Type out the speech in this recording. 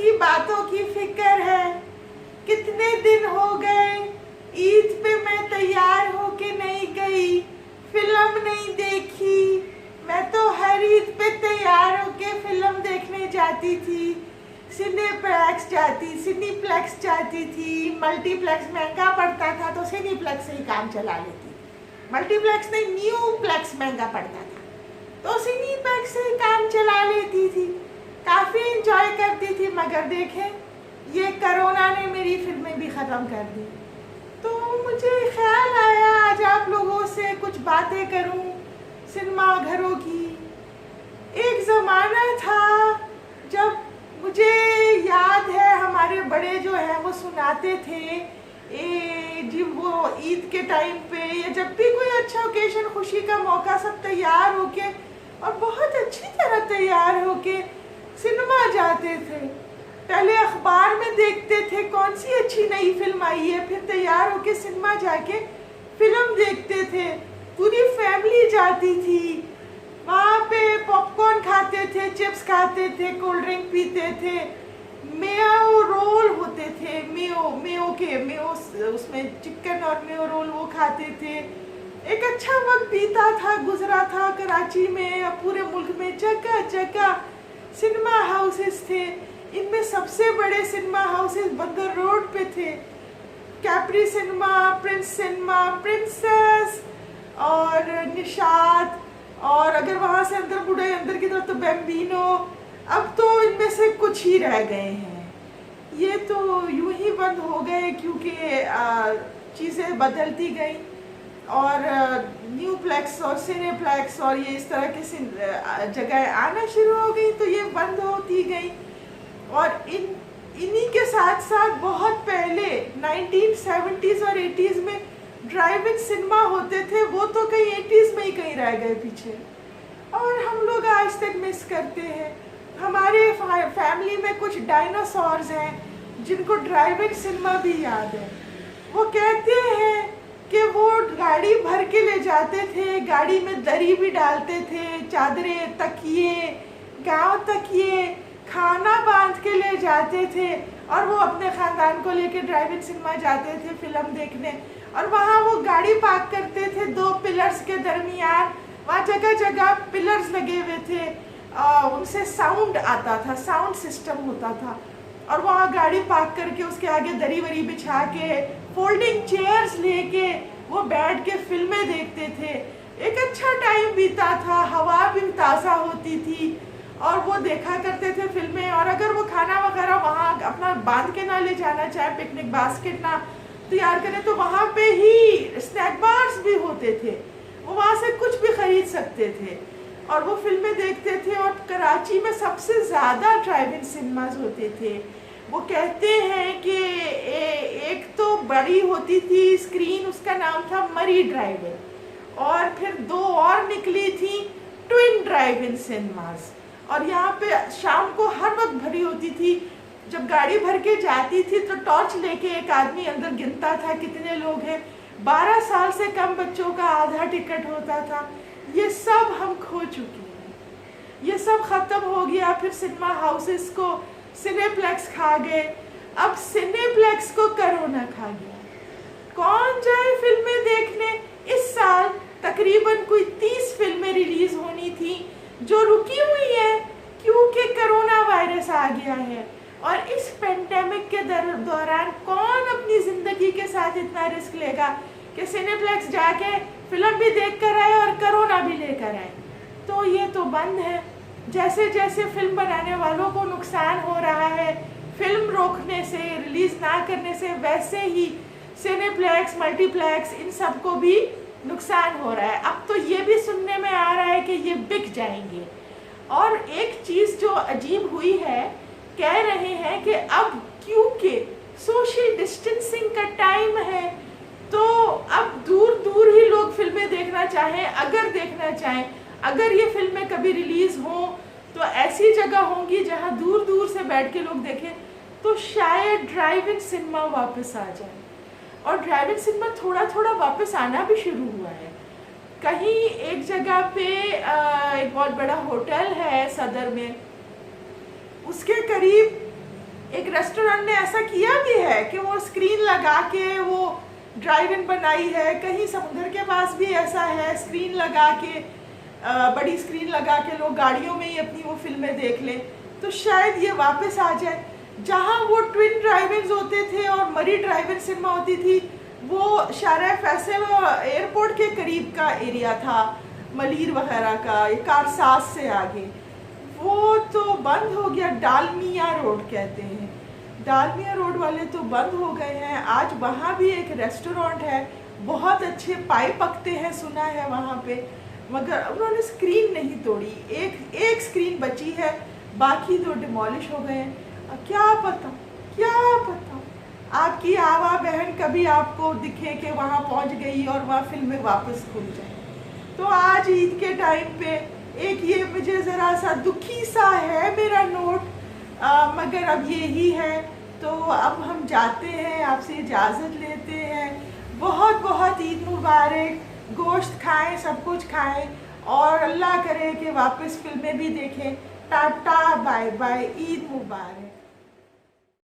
की बातों की फिक्र है। कितने दिन हो गए ईद पे मैं तैयार होके नहीं गई, फिल्म नहीं देखी। मैं तो हर ईद पे तैयार होके फिल्म देखने जाती थी। सिनेप्लेक्स जाती थी। मल्टीप्लेक्स महंगा पड़ता था तो सिनेप्लेक्स से ही काम चला लेती। मल्टीप्लेक्स नहीं, न्यूप्लेक्स महंगा पड़ता था तो सिनेप्लेक्स से ही काम चला लेती थी। काफ़ी इंजॉय करती थी। मगर देखें, ये कोरोना ने मेरी फिल्में भी ख़त्म कर दी। तो मुझे ख्याल आया आज आप लोगों से कुछ बातें करूं सिनेमा घरों की। एक ज़माना था जब, मुझे याद है हमारे बड़े जो हैं वो सुनाते थे जब वो ईद के टाइम पे या जब भी कोई अच्छा ओकेजन, खुशी का मौका, सब तैयार होके और बहुत अच्छी तरह तैयार होके सिनेमा जाते थे। पहले अखबार में देखते थे कौन सी अच्छी नई फिल्म आई है, फिर तैयार होके सिनेमा जाके फिल्म देखते थे। पूरी फैमिली जाती थी। वहाँ पे पॉपकॉर्न खाते थे, चिप्स खाते थे, कोल्ड ड्रिंक पीते थे। मेयो रोल होते थे, मेयो उसमें चिकन और मेयो रोल वो खाते थे। एक अच्छा वक्त बीता था, गुजरा था। कराची में या पूरे मुल्क में जगह जगह सिनेमा हाउसेस थे। इनमें सबसे बड़े सिनेमा हाउसेस बंदर रोड पे थे। कैप्री सिनेमा, प्रिंसेस और निशात, और अगर वहाँ से अंदर बुढ़े अंदर की तरफ तो बैम्बिनो। अब तो इनमें से कुछ ही रह गए हैं। ये तो यूं ही बंद हो गए क्योंकि चीज़ें बदलती गई और न्यूप्लेक्स और सिनेप्लेक्स और ये इस तरह की जगह आना शुरू हो गई, तो ये बंद होती गई। और इन्हीं के साथ साथ बहुत पहले 1970s और 80s में ड्राइव इन सिनेमा होते थे। वो तो कहीं 80s में ही कहीं रह गए पीछे और हम लोग आज तक मिस करते हैं। हमारे फैमिली में कुछ डायनासोर्स हैं जिनको ड्राइव इन सिनेमा भी याद है। वो कहते हैं कि वो गाड़ी भर के ले जाते थे, गाड़ी में दरी भी डालते थे, चादरें, तकिए, गांव तकिए, खाना बांध के ले जाते थे और वो अपने ख़ानदान को लेके ड्राइव इन सिनेमा जाते थे फिल्म देखने। और वहाँ वो गाड़ी पार्क करते थे 2 पिलर्स के दरमियान। वहाँ जगह जगह पिलर्स लगे हुए थे, उनसे साउंड आता था, साउंड सिस्टम होता था। और वहाँ गाड़ी पार्क करके उसके आगे दरी वरी बिछा के, फोल्डिंग चेयर्स लेके वो बैठ के फिल्में देखते थे। एक अच्छा टाइम बीता था, हवा भी ताज़ा होती थी और वो देखा करते थे फिल्में। और अगर वो खाना वगैरह वहाँ अपना बांध के ना ले जाना चाहे, पिकनिक बास्केट ना तैयार करें, तो वहाँ पे ही स्नैक बार्स भी होते थे। वो वहाँ से कुछ भी खरीद सकते थे और वो फिल्में देखते थे। और कराची में सबसे ज़्यादा ड्राइव इन सिनेमाज होते थे। वो कहते हैं कि एक तो बड़ी होती थी स्क्रीन, उसका नाम था मरी ड्राइव इन, और फिर 2 और निकली थी ट्विन ड्राइव इन सिनेमाज। और यहाँ पे शाम को हर वक्त भरी होती थी। जब गाड़ी भर के जाती थी तो टॉर्च लेके एक आदमी अंदर गिनता था कितने लोग हैं। 12 साल से कम बच्चों का आधा टिकट होता था। ये सब हम खो चुके हैं, ये सब ख़त्म हो गया। फिर सिनेमा हाउसेस को सिनेप्लेक्स खा गए, अब सिनेप्लेक्स को कोरोना खा गया। कौन जाए फिल्में देखने? इस साल तकरीबन कोई 30 फिल्में रिलीज़ होनी थी जो रुकी हुई है क्योंकि कोरोना वायरस आ गया है। और इस पेंडेमिक के दौरान कौन अपनी ज़िंदगी के साथ इतना रिस्क लेगा कि सिनेप्लेक्स जाके फिल्म भी देख कर आए और कोरोना भी लेकर आए? तो ये तो बंद है। जैसे जैसे फिल्म बनाने वालों को नुकसान हो रहा है फिल्म रोकने से, रिलीज़ ना करने से, वैसे ही सिनेप्लेक्स, मल्टीप्लेक्स, इन सबको भी नुकसान हो रहा है। अब तो ये भी सुनने में आ रहा है कि ये बिक जाएंगे। और एक चीज़ जो अजीब हुई है, कह रहे हैं कि अब क्योंकि सोशल डिस्टेंसिंग का टाइम है तो अब दूर दूर ही लोग फिल्में देखना चाहें, अगर देखना चाहें, अगर ये फिल्में कभी रिलीज़ हों तो ऐसी जगह होंगी जहां दूर दूर से बैठ के लोग देखें, तो शायद ड्राइव इन सिनेमा वापस आ जाए। और ड्राइव इन सिनेमा थोड़ा थोड़ा वापस आना भी शुरू हुआ है। कहीं एक जगह पे एक बहुत बड़ा होटल है सदर में, उसके करीब एक रेस्टोरेंट ने ऐसा किया भी है कि वो स्क्रीन लगा के वो ड्राइव इन बनाई है। कहीं समुद्र के पास भी ऐसा है, स्क्रीन लगा के, बड़ी स्क्रीन लगा के लोग गाड़ियों में ही अपनी वो फिल्में देख लें। तो शायद ये वापस आ जाए। जहाँ वो ट्विन ड्राइव इन्स होते थे और मरी ड्राइव इन सिनेमा होती थी, वो शारा फैसल एयरपोर्ट के करीब का एरिया था, मलीर वगैरह का, ये कारसाज से आगे, वो तो बंद हो गया। डालमिया रोड कहते हैं, डालमिया रोड वाले तो बंद हो गए हैं। आज वहाँ भी एक रेस्टोरेंट है, बहुत अच्छे पाई पकते हैं सुना है वहाँ पे, मगर उन्होंने स्क्रीन नहीं तोड़ी। एक स्क्रीन बची है, बाकी तो डिमोलिश हो गए हैं। क्या पता आपकी आवा बहन कभी आपको दिखे कि वहाँ पहुँच गई और वहाँ फिल्में वापस खुल जाए। तो आज ईद के टाइम पे एक ये मुझे ज़रा सा दुखी सा है मेरा नोट, मगर अब यही है। तो अब हम जाते हैं, आपसे इजाज़त लेते हैं। बहुत बहुत ईद मुबारक। गोश्त खाएं, सब कुछ खाएं और अल्लाह करे कि वापस फिल्में भी देखें। टाटा बाय बाय, ईद मुबारक।